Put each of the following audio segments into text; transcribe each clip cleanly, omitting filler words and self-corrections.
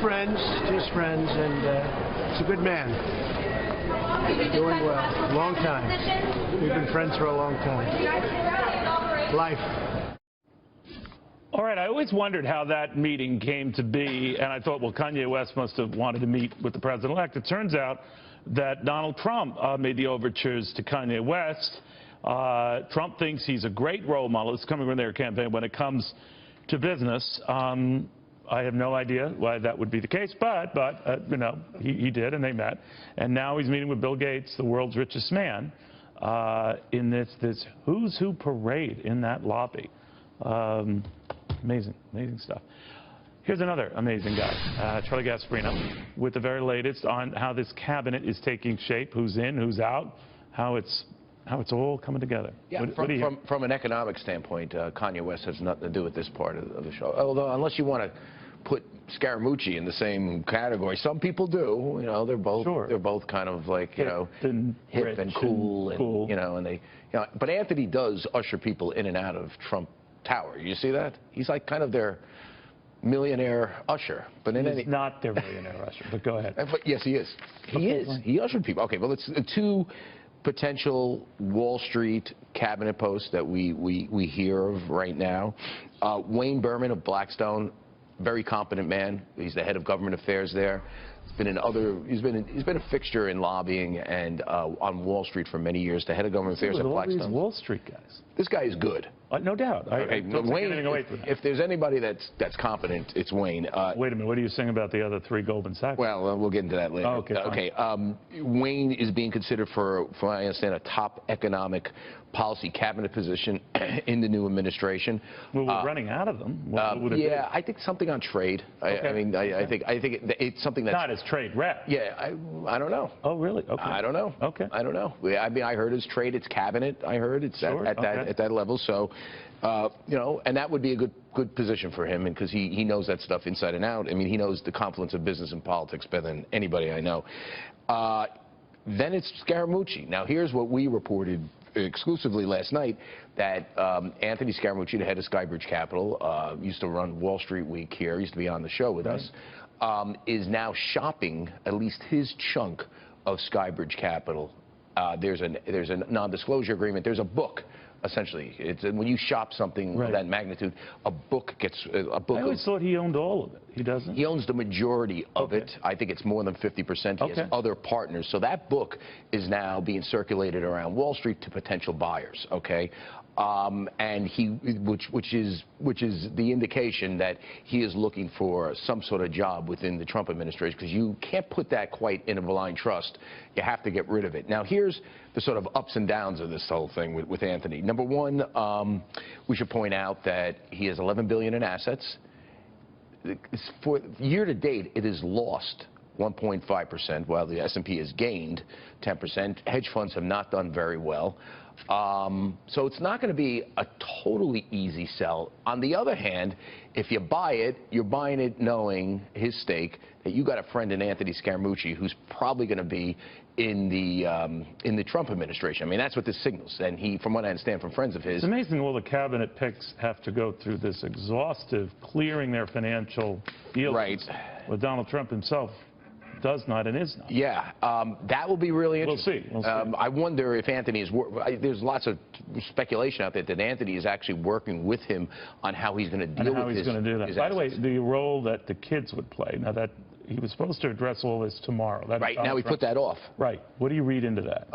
friends, and he's a good man. Doing well. Long time. We've been friends for a long time. Life. All right, I always wondered how that meeting came to be, and I thought, well, Kanye West must have wanted to meet with the president-elect. It turns out that Donald Trump made the overtures to Kanye West. Trump thinks he's a great role model. It's coming from their campaign when it comes to business. I have no idea why that would be the case, but you know, he did, and they met. And now he's meeting with Bill Gates, the world's richest man, in this who's who parade in that lobby. Amazing stuff. Here's another amazing guy, Charlie Gasparino, with the very latest on how this cabinet is taking shape, who's in, who's out, how it's all coming together. Yeah, from an economic standpoint, Kanye West has nothing to do with this part of the show. Although, unless you want to put Scaramucci in the same category, some people do. You know, they're both kind of like, you know, hip and cool, and you know, and they, you know. But Anthony does usher people in and out of Trump Tower. You see that? He's like kind of their millionaire usher. But he's not their millionaire usher. But go ahead. But yes, he is. He is. He ushered people. Okay, well, it's two potential Wall Street cabinet posts that we hear of right now. Wayne Berman of Blackstone, very competent man. He's the head of government affairs there. He's been a fixture in lobbying and on Wall Street for many years. The head of government affairs at Blackstone. All these Wall Street guys. This guy is good. No doubt. Okay, Wayne, if there's anybody that's competent, it's Wayne. Wait a minute. What are you saying about the other three Goldman Sachs? Well, we'll get into that later. Oh, okay. Wayne is being considered for what I understand, a top economic policy cabinet position in the new administration. Well, we're running out of them. What would it be? I think something on trade. Okay. I think it's something that's not as trade rep. Yeah, I don't know. Oh, really? Okay. I don't know. Okay. I don't know. I mean, I heard it's trade, it's cabinet. I heard it's at that level. So, you know, and that would be a good position for him, because he knows that stuff inside and out. I mean, he knows the confluence of business and politics better than anybody I know. Then it's Scaramucci. Now, here's what we reported exclusively last night, that Anthony Scaramucci, the head of Skybridge Capital, used to run Wall Street Week here, used to be on the show with us, is now shopping at least his chunk of Skybridge Capital. There's a non-disclosure agreement. There's a book. Essentially, it's when you shop something of that magnitude, a book gets a book. I always thought he owned all of it. He doesn't. He owns the majority of it. I think it's more than 50%. He has other partners. So that book is now being circulated around Wall Street to potential buyers. Okay. And which is the indication that he is looking for some sort of job within the Trump administration, because you can't put that quite in a blind trust. You have to get rid of it. Now, here's the sort of ups and downs of this whole thing with Anthony. Number one, we should point out that he has $11 billion in assets. For year to date, it has lost 1.5%, while the S&P has gained 10%. Hedge funds have not done very well. So it's not going to be a totally easy sell. On the other hand, if you buy it, you're buying it knowing his stake that you got a friend in Anthony Scaramucci who's probably going to be in the Trump administration. I mean, that's what this signals. And he, from what I understand from friends of his, it's amazing all the cabinet picks have to go through this exhaustive clearing their financial dealings. With Donald Trump himself does not and is not. Yeah, that will be really interesting. We'll see. I wonder if Anthony is. There's lots of speculation out there that Anthony is actually working with him on how he's going to deal with his. Going to do that. By the way, the role that the kids would play. Now that he was supposed to address all this tomorrow. Right now, he put that off. Right. What do you read into that?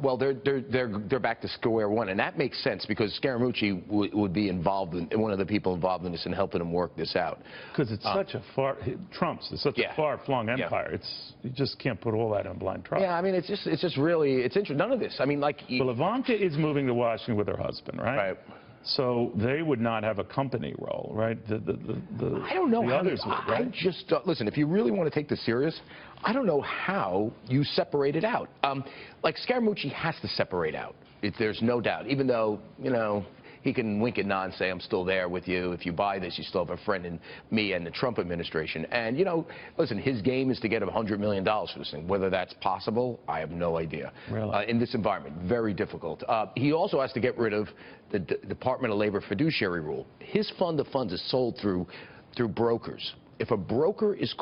Well, they're back to square one, and that makes sense because Scaramucci would be involved in one of the people involved in this and helping him work this out. Because it's such a Trump's is such a far-flung empire. You just can't put all that in blind trust. Yeah, I mean, it's just really interesting. None of this. I mean, like. Well, Ivanka is moving to Washington with her husband, right? Right. So they would not have a company role, right? I don't know how others would, right? I just listen. If you really want to take this serious, I don't know how you separate it out. Like Scaramucci has to separate out. There's no doubt. Even though he can wink and nod and say, I'm still there with you. If you buy this, you still have a friend in me and the Trump administration. And, listen, his game is to get $100 million for this thing. Whether that's possible, I have no idea. Really? In this environment, very difficult. He also has to get rid of the Department of Labor fiduciary rule. His fund of funds is sold through brokers. if a broker is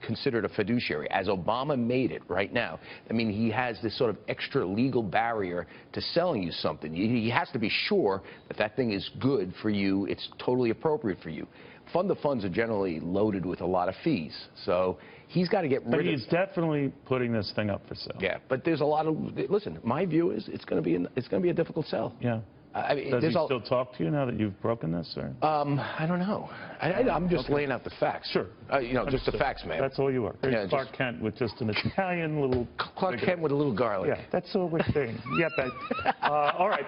considered a fiduciary, as Obama made it right now, I mean, he has this sort of extra legal barrier to selling you something. He has to be sure that that thing is good for you, it's totally appropriate for you. Fund of funds are generally loaded with a lot of fees, so he's got to get rid of. But he's definitely putting this thing up for sale. Yeah, but there's a lot of. Listen, my view is it's going to be a difficult sell. Yeah. I mean, does he still talk to you now that you've broken this? Or? I don't know. I'm just laying out the facts. Sure. You know, just the facts, man. That's all you are. There's Yeah, Clark Kent with just an Italian little... Clark Kent with a little garlic. Yeah, that's all we're saying. Yeah, all right.